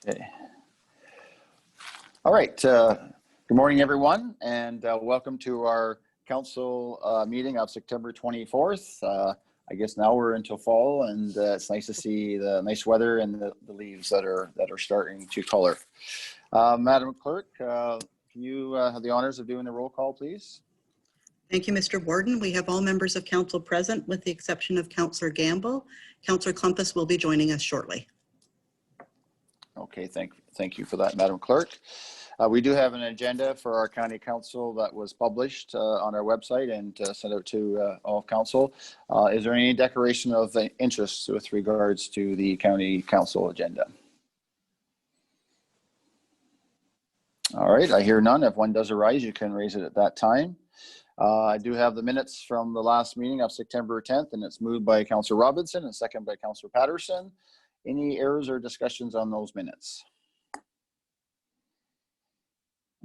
Okay. All right. Good morning, everyone, and welcome to our council meeting of September 24th. I guess now we're into fall, and it's nice to see the nice weather and the leaves that are starting to color. Madam Clerk, can you have the honors of doing the roll call, please? Thank you, Mr. Warden. We have all members of council present with the exception of Councillor Gamble. Councillor Klumpus will be joining us shortly. Okay, thank you for that, Madam Clerk. We do have an agenda for our county council that was published on our website and sent out to all of council. Is there any declaration of interest with regards to the county council agenda? All right, I hear none. If one does arise, you can raise it at that time. I do have the minutes from the last meeting of September 10th, and it's moved by Councillor Robinson and second by Councillor Patterson. Any errors or discussions on those minutes?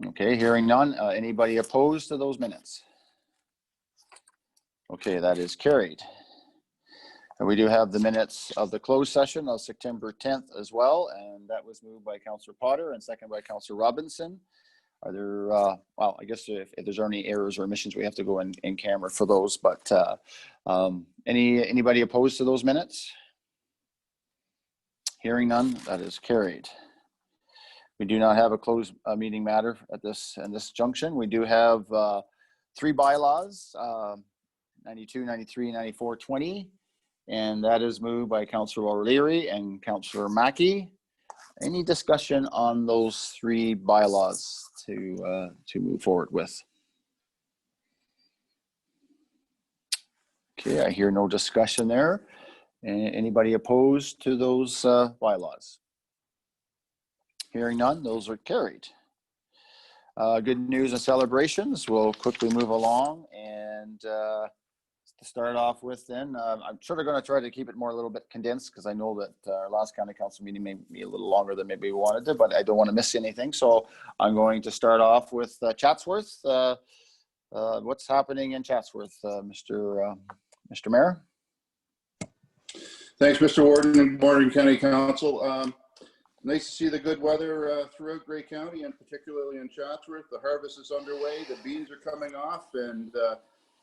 Okay, hearing none. Anybody opposed to those minutes? Okay, that is carried. And we do have the minutes of the closed session of September 10th as well, and that was moved by Councillor Potter and second by Councillor Robinson. Are there, well, I guess if there's any errors or omissions, we have to go in camera for those, but anybody opposed to those minutes? Hearing none, that is carried. We do not have a closed meeting matter at this junction. We do have 3 bylaws, 92, 93, 94, 20, and that is moved by Councillor O'Leary and Councillor Mackey. Any discussion on those 3 bylaws to move forward with? Okay, I hear no discussion there. Anybody opposed to those bylaws? Hearing none, those are carried. Good news and celebrations. We'll quickly move along, and to start off with then, I'm sort of going to try to keep it a little bit condensed because I know that our last county council meeting may be a little longer than maybe we wanted to, but I don't want to miss anything. So I'm going to start off with Chatsworth. What's happening in Chatsworth, Mr. Mayor? Thanks, Mr. Warden, and good morning, County Council. Nice to see the good weather throughout Grey County, and particularly in Chatsworth. The harvest is underway, the beans are coming off, and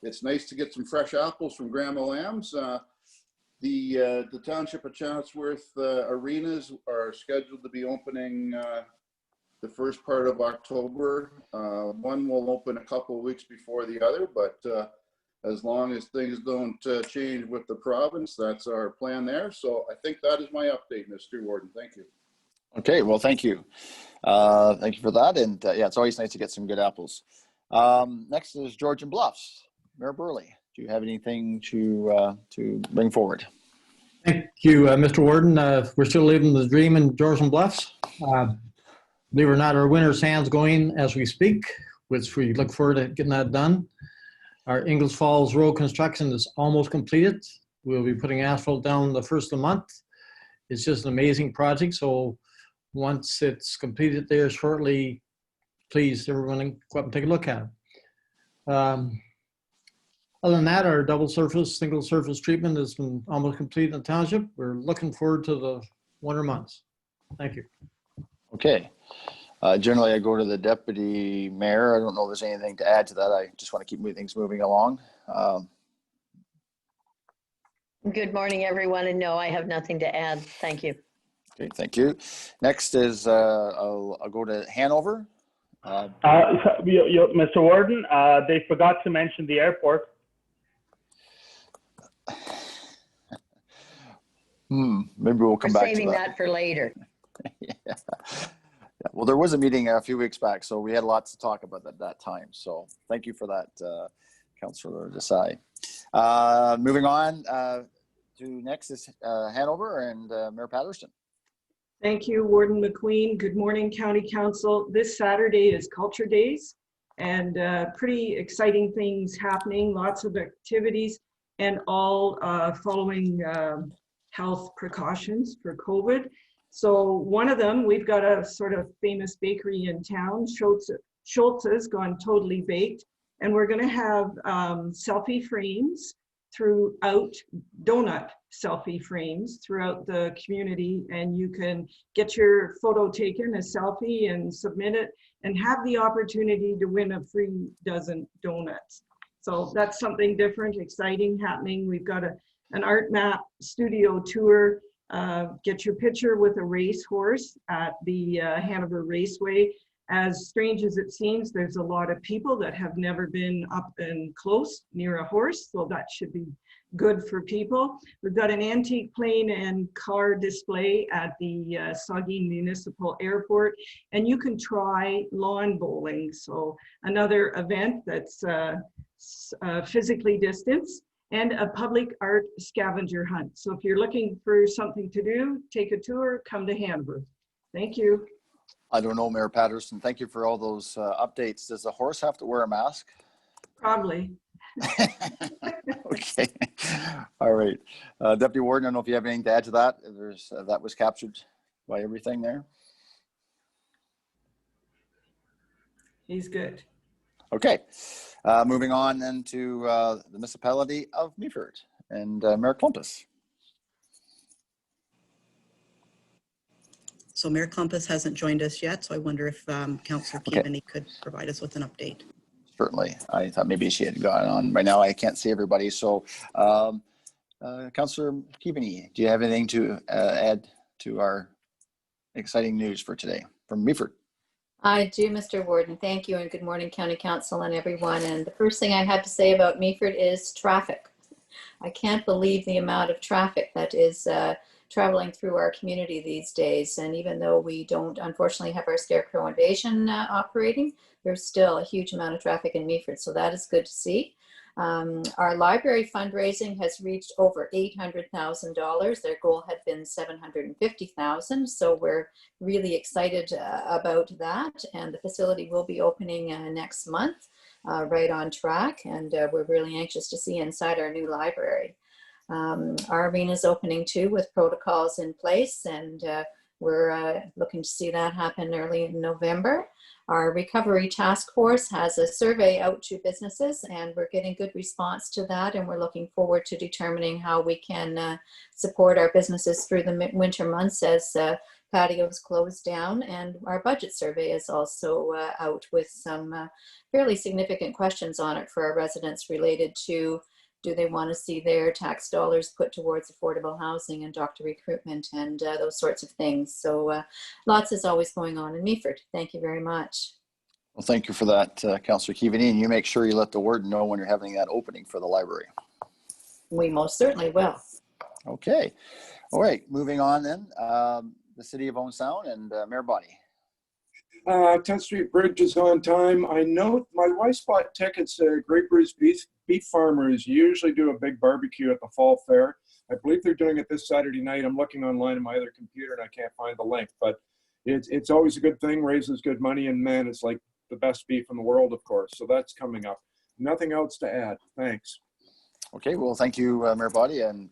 it's nice to get some fresh apples from Grandma Lamb's. The Township of Chatsworth arenas are scheduled to be opening the first part of October. One will open a couple of weeks before the other, but as long as things don't change with the province, that's our plan there. So I think that is my update, Mr. Warden. Thank you. Okay, well, thank you. Thank you for that. And yeah, it's always nice to get some good apples. Next is Georgian Bluffs. Mayor Burley, do you have anything to bring forward? Thank you, Mr. Warden. We're still living the dream in Georgian Bluffs. Believe it or not, our winter sand's going as we speak, which we look forward to getting that done. Our Ingalls Falls Road construction is almost completed. We'll be putting asphalt down the first of the month. It's just an amazing project. So once it's completed there shortly, please, everyone, go up and take a look at it. Other than that, our double surface, single surface treatment has been almost complete in the township. We're looking forward to the winter months. Thank you. Okay. Generally, I go to the deputy mayor. I don't know if there's anything to add to that. I just want to keep things moving along. Good morning, everyone. And no, I have nothing to add. Thank you. Okay, thank you. Next is I'll go to Hanover. Mr. Warden, they forgot to mention the airport. Maybe we'll come back to that. Saving that for later. Yeah. Yeah. Well, there was a meeting a few weeks back, so we had lots to talk about at that time. So thank you for that, Councillor Desai. Moving on to next is Hanover and Mayor Patterson. Thank you, Warden McQueen. Good morning, County Council. This Saturday is Culture Days, and pretty exciting things happening, lots of activities, and all following health precautions for COVID. So one of them, we've got a sort of famous bakery in town, Schultz's, gone totally baked, and we're going to have selfie frames throughout donut selfie frames throughout the community, and you can get your photo taken, a selfie, and submit it, and have the opportunity to win a free dozen donuts. So that's something different, exciting happening. We've got an art map studio tour. Get your picture with a racehorse at the Hanover Raceway. As strange as it seems, there's a lot of people that have never been up and close near a horse, so that should be good for people. We've got an antique plane and car display at the Saugeen Municipal Airport, and you can try lawn bowling. So another event that's physically distanced, and a public art scavenger hunt. So if you're looking for something to do, take a tour, come to Hanover. Thank you. I don't know, Mayor Patterson. Thank you for all those updates. Does the horse have to wear a mask? Probably. Okay. All right. Deputy Warden, I don't know if you have anything to add to that. That was captured by everything there. He's good. Okay. Moving on then to the municipality of Meaford and Mayor Klumpus. So Mayor Klumpus hasn't joined us yet, so I wonder if Councillor Keaveney could provide us with an update. Certainly. I thought maybe she had gone on. Right now I can't see everybody. So Councillor Keaveney, do you have anything to add to our exciting news for today from Meaford? I do, Mr. Warden. Thank you, and good morning, County Council and everyone. And the first thing I have to say about Meaford is traffic. I can't believe the amount of traffic that is traveling through our community these days. And even though we don't, unfortunately, have our Scarecrow Invasion operating, there's still a huge amount of traffic in Meaford. So that is good to see. Our library fundraising has reached over $800,000. Their goal had been $750,000. So we're really excited about that. And the facility will be opening next month, right on track. And we're really anxious to see inside our new library. Our arena is opening too with protocols in place, and we're looking to see that happen early in November. Our recovery task force has a survey out to businesses, and we're getting good response to that, and we're looking forward to determining how we can support our businesses through the winter months as patios close down. And our budget survey is also out with some fairly significant questions on it for our residents related to: do they want to see their tax dollars put towards affordable housing and doctor recruitment and those sorts of things? So lots is always going on in Meaford. Thank you very much. Well, thank you for that, Councillor Keaveney, and you make sure you let the warden know when you're having that opening for the library. We most certainly will. Okay. All right. Moving on then, the City of Owen Sound and Mayor Bonney. 10th Street Bridge is on time. I know my wife bought tickets. Great Bruce Beef Farmers usually do a big barbecue at the Fall Fair. I believe they're doing it this Saturday night. I'm looking online on my other computer and I can't find the link, but it's always a good thing, raises good money, and man, it's like the best beef in the world, of course. So that's coming up. Nothing else to add. Thanks. Okay. Well, thank you, Mayor Bonney, and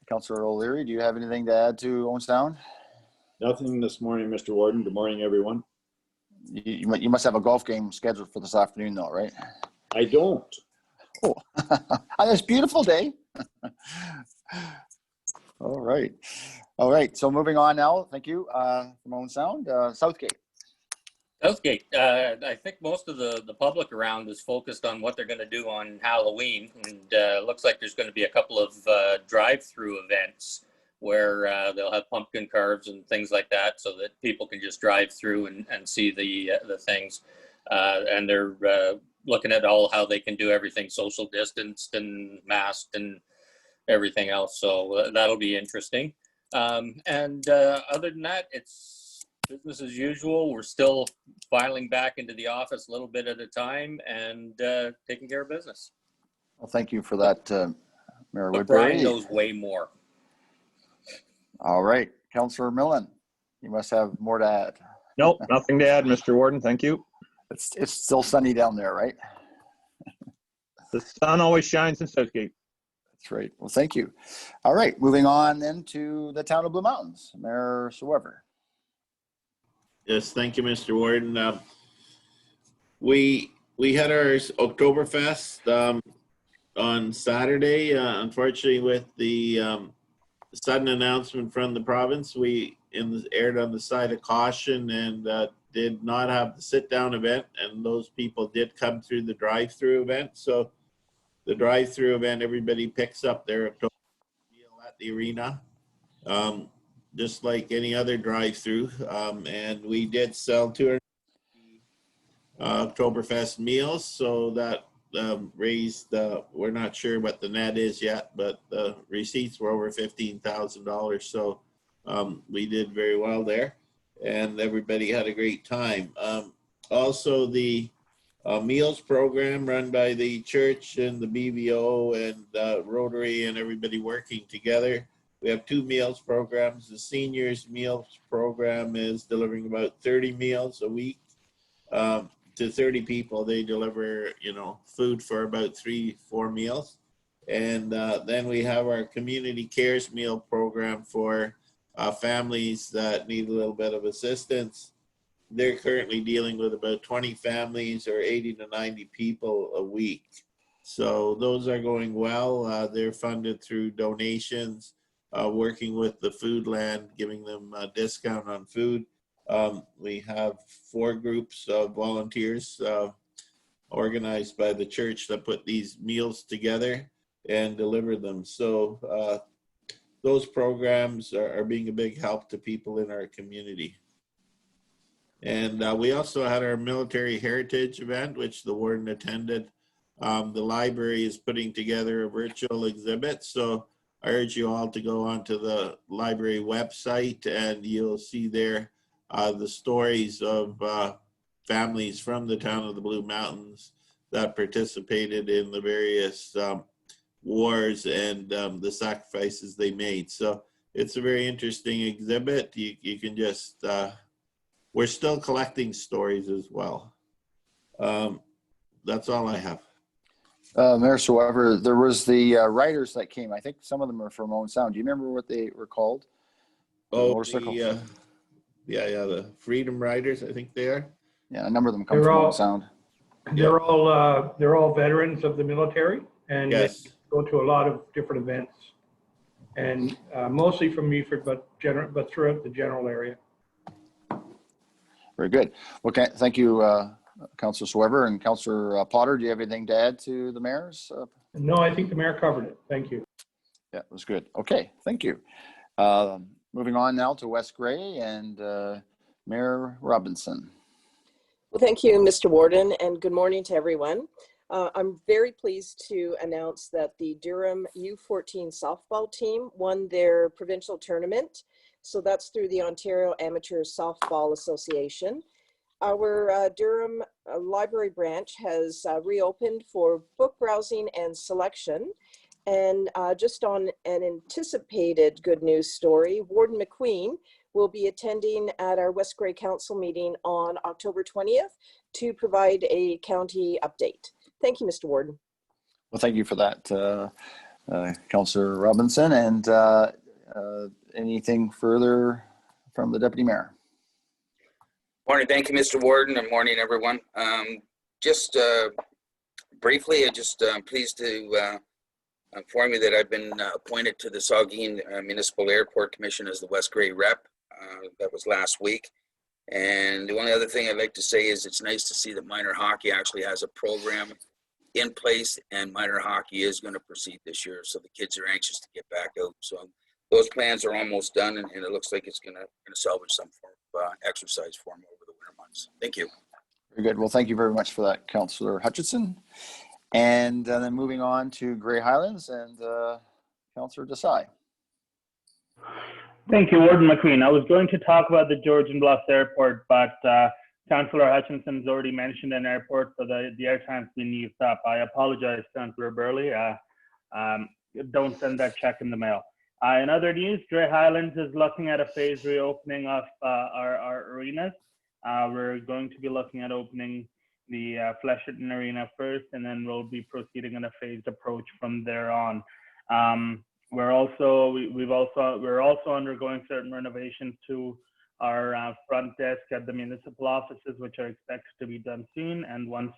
Councillor O'Leary. Do you have anything to add to Owen Sound? Nothing this morning, Mr. Warden. Good morning, everyone. You must have a golf game scheduled for this afternoon, though, right? I don't. Oh, on this beautiful day. All right. All right. So moving on now. Thank you, from Owen Sound. Southgate. Southgate. I think most of the public around is focused on what they're going to do on Halloween, and looks like there's going to be a couple of drive-through events where they'll have pumpkin carves and things like that, so that people can just drive through and see the things. And they're looking at how they can do everything social distanced and masked and everything else. So that'll be interesting. And other than that, it's business as usual. We're still filing back into the office a little bit at a time and taking care of business. Well, thank you for that, Mayor But Woodbury. Brian knows way more. All right. Councillor Millen, you must have more to add. Nope, nothing to add, Mr. Warden. Thank you. It's still sunny down there, right? The sun always shines in Southgate. That's right. Well, thank you. All right. Moving on then to the town of Blue Mountains. Mayor Sewever. Yes, thank you, Mr. Warden. We had our Oktoberfest on Saturday. Unfortunately, with the sudden announcement from the province, we aired on the side of caution and did not have the sit-down event, and those people did come through the drive-through event. So the drive-through event, everybody picks up their Oktoberfest meal at the arena, just like any other drive-through. And we did sell 200 Oktoberfest meals, so that raised, we're not sure what the net is yet, but the receipts were over $15,000. So we did very well there, and everybody had a great time. Also, the meals program run by the church and the BVO and Rotary and everybody working together. We have 2 meals programs. The seniors meals program is delivering about 30 meals a week to 30 people. They deliver, food for about 3-4 meals. And then we have our community cares meal program for families that need a little bit of assistance. They're currently dealing with about 20 families or 80 to 90 people a week. So those are going well. They're funded through donations, working with the Foodland, giving them a discount on food. We have 4 groups of volunteers organized by the church that put these meals together and deliver them. So those programs are being a big help to people in our community. And we also had our military heritage event, which the warden attended. The library is putting together a virtual exhibit. So I urge you all to go onto the library website, and you'll see there the stories of families from the town of the Blue Mountains that participated in the various wars and the sacrifices they made. So it's a very interesting exhibit. You can just, we're still collecting stories as well. That's all I have. Mayor, however, there was the riders that came. I think some of them are from Owen Sound. Do you remember what they were called? The the Freedom Riders, I think they are. Yeah, a number of them come from Owen Sound. They're all veterans of the military, and yes, they go to a lot of different events, and mostly from Meaford, but throughout the general area. Very good. Okay, thank you, Councillor Swever. And Councillor Potter, do you have anything to add to the mayor's? No, I think the mayor covered it. Thank you. Yeah, it was good. Okay, thank you. Moving on now to West Grey and Mayor Robinson. Well, thank you, Mr. Warden, and good morning to everyone. I'm very pleased to announce that the Durham U14 softball team won their provincial tournament. So that's through the Ontario Amateur Softball Association. Our Durham Library branch has reopened for book browsing and selection. And just on an anticipated good news story, Warden McQueen will be attending at our West Grey Council meeting on October 20th to provide a county update. Thank you, Mr. Warden. Well, thank you for that, Councillor Robinson. And anything further from the Deputy Mayor? Morning. Thank you, Mr. Warden, and morning, everyone. Just briefly, I'm pleased to inform you that I've been appointed to the Saugeen Municipal Airport Commission as the West Grey rep. That was last week. And the only other thing I'd like to say is it's nice to see that minor hockey actually has a program in place, and minor hockey is going to proceed this year. So the kids are anxious to get back out. So those plans are almost done, and it looks like it's going to salvage some form of exercise for them over the winter months. Thank you. Very good. Well, thank you very much for that, Councillor Hutchinson. And then moving on to Grey Highlands and Councillor Desai. Thank you, Warden McQueen. I was going to talk about the Georgian Bluffs Airport, but Councillor Hutchinson has already mentioned an airport, so the airtime's been used up. I apologize, Councillor Burley. Don't send that check in the mail. In other news, Grey Highlands is looking at a phased reopening of our arenas. We're going to be looking at opening the Flesherton Arena first, and then we'll be proceeding in a phased approach from there on. We're also undergoing certain renovations to our front desk at the municipal offices, which are expected to be done soon. And once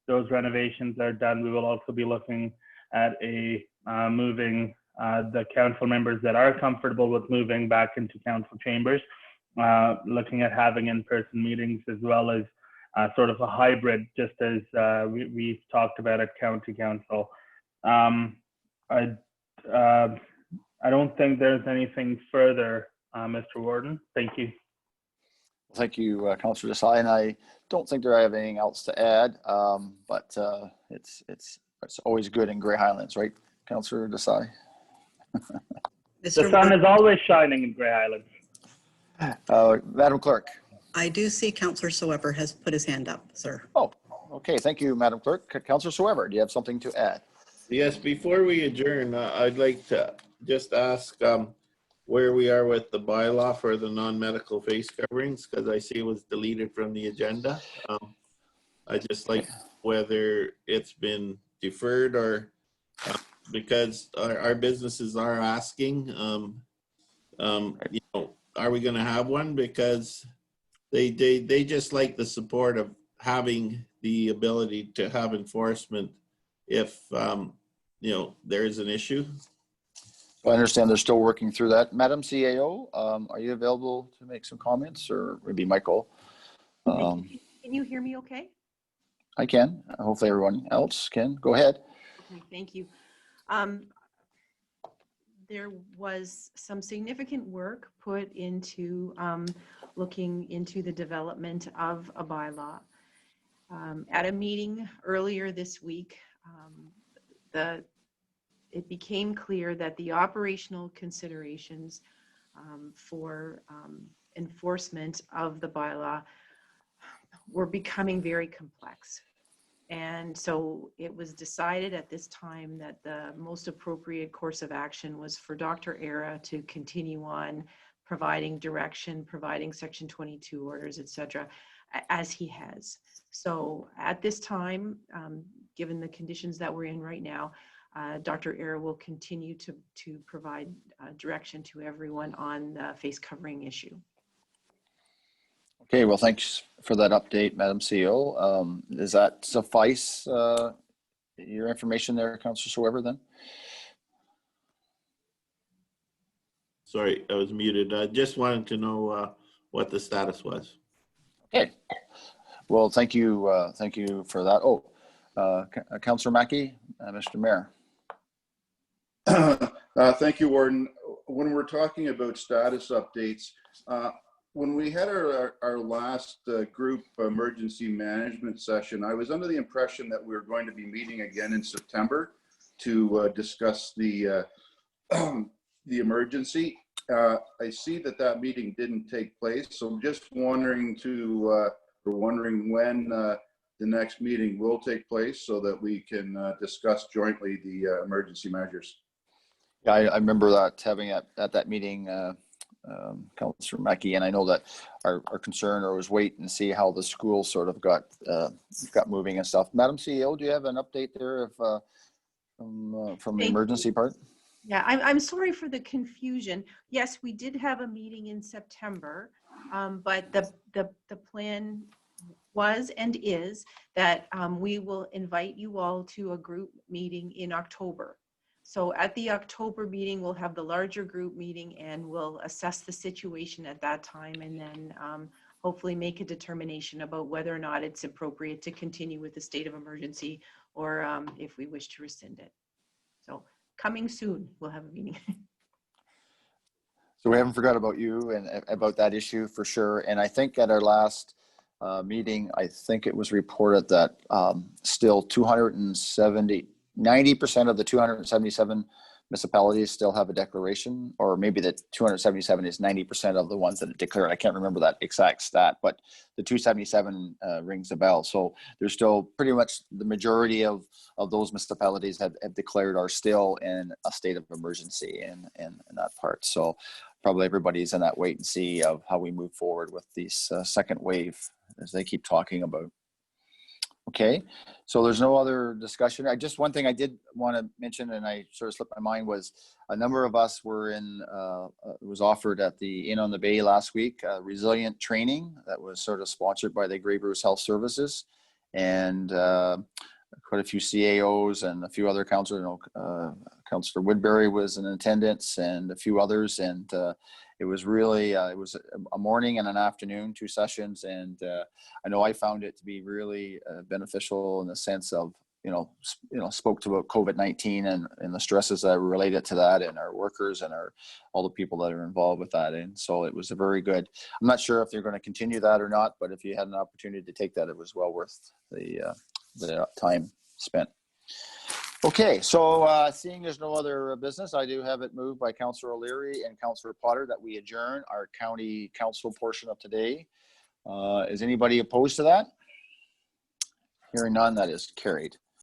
those renovations are done, we will also be looking at moving the council members that are comfortable with moving back into council chambers, looking at having in-person meetings as well as sort of a hybrid, just as we've talked about at county council. I don't think there's anything further, Mr. Warden. Thank you. Thank you, Councillor Desai, and I don't think I have anything else to add, but it's always good in Grey Highlands, right, Councillor Desai? The sun is always shining in Grey Highlands. Madam Clerk. I do see Councillor Soever has put his hand up, sir. Oh, okay. Thank you, Madam Clerk. Councillor Soever, do you have something to add? Yes, before we adjourn, I'd like to just ask where we are with the bylaw for the non-medical face coverings, because I see it was deleted from the agenda. I just like whether it's been deferred or because our businesses are asking, you know, are we going to have one? Because they just like the support of having the ability to have enforcement if you know, there is an issue. I understand they're still working through that. Madam CAO, are you available to make some comments, or maybe Michael? Can you hear me okay? I can. Hopefully everyone else can. Go ahead. Okay, thank you. There was some significant work put into looking into the development of a bylaw. At a meeting earlier this week, it became clear that the operational considerations for enforcement of the bylaw were becoming very complex. And so it was decided at this time that the most appropriate course of action was for Dr. Era to continue on providing direction, providing Section 22 orders, et cetera, as he has. So at this time, given the conditions that we're in right now, Dr. Era will continue to provide direction to everyone on the face covering issue. Okay, well, thanks for that update, Madam CEO. Does that suffice your information there, Councillor Soever, then? Sorry, I was muted. I just wanted to know what the status was. Okay. Well, thank you for that. Oh, Councillor Mackey, Mr. Mayor. Thank you, Warden. When we're talking about status updates, when we had our last group emergency management session, I was under the impression that we were going to be meeting again in September to discuss the emergency. I see that meeting didn't take place, so I'm just wondering when the next meeting will take place so that we can discuss jointly the emergency measures. Yeah, I remember that having at that meeting, Councillor Mackey, and I know that our concern was wait and see how the school sort of got moving and stuff. Madam CEO, do you have an update there from the emergency part? Yeah, I'm sorry for the confusion. Yes, we did have a meeting in September, but the plan was and is that we will invite you all to a group meeting in October. So at the October meeting, we'll have the larger group meeting and we'll assess the situation at that time and then hopefully make a determination about whether or not it's appropriate to continue with the state of emergency or if we wish to rescind it. So coming soon, we'll have a meeting. So we haven't forgot about you and about that issue for sure. And I think at our last meeting, I think it was reported that still 90% of the 277 municipalities still have a declaration, or maybe the 277 is 90% of the ones that are declared. I can't remember that exact stat, but the 277 rings a bell. So there's still pretty much the majority of those municipalities have declared are still in a state of emergency in that part. So probably everybody's in that wait and see of how we move forward with this second wave as they keep talking about. Okay, so there's no other discussion. One thing I did want to mention, and I sort of slipped my mind, was a number of us were was offered at the Inn on the Bay last week, resilient training that was sort of sponsored by the Grey Bruce Health Services. And quite a few CAOs and a few other councilors. Councilor Woodbury was in attendance and a few others. And it was really, it was a morning and an afternoon, 2 sessions. And I know I found it to be really beneficial in the sense of, spoke to about COVID-19 and the stresses that are related to that, and our workers and all the people that are involved with that. And so it was a very good, I'm not sure if they're going to continue that or not, but if you had an opportunity to take that, it was well worth the time spent. Okay, so seeing there's no other business, I do have it moved by Councillor O'Leary and Councillor Potter that we adjourn our county council portion of today. Is anybody opposed to that? Hearing none, that is carried.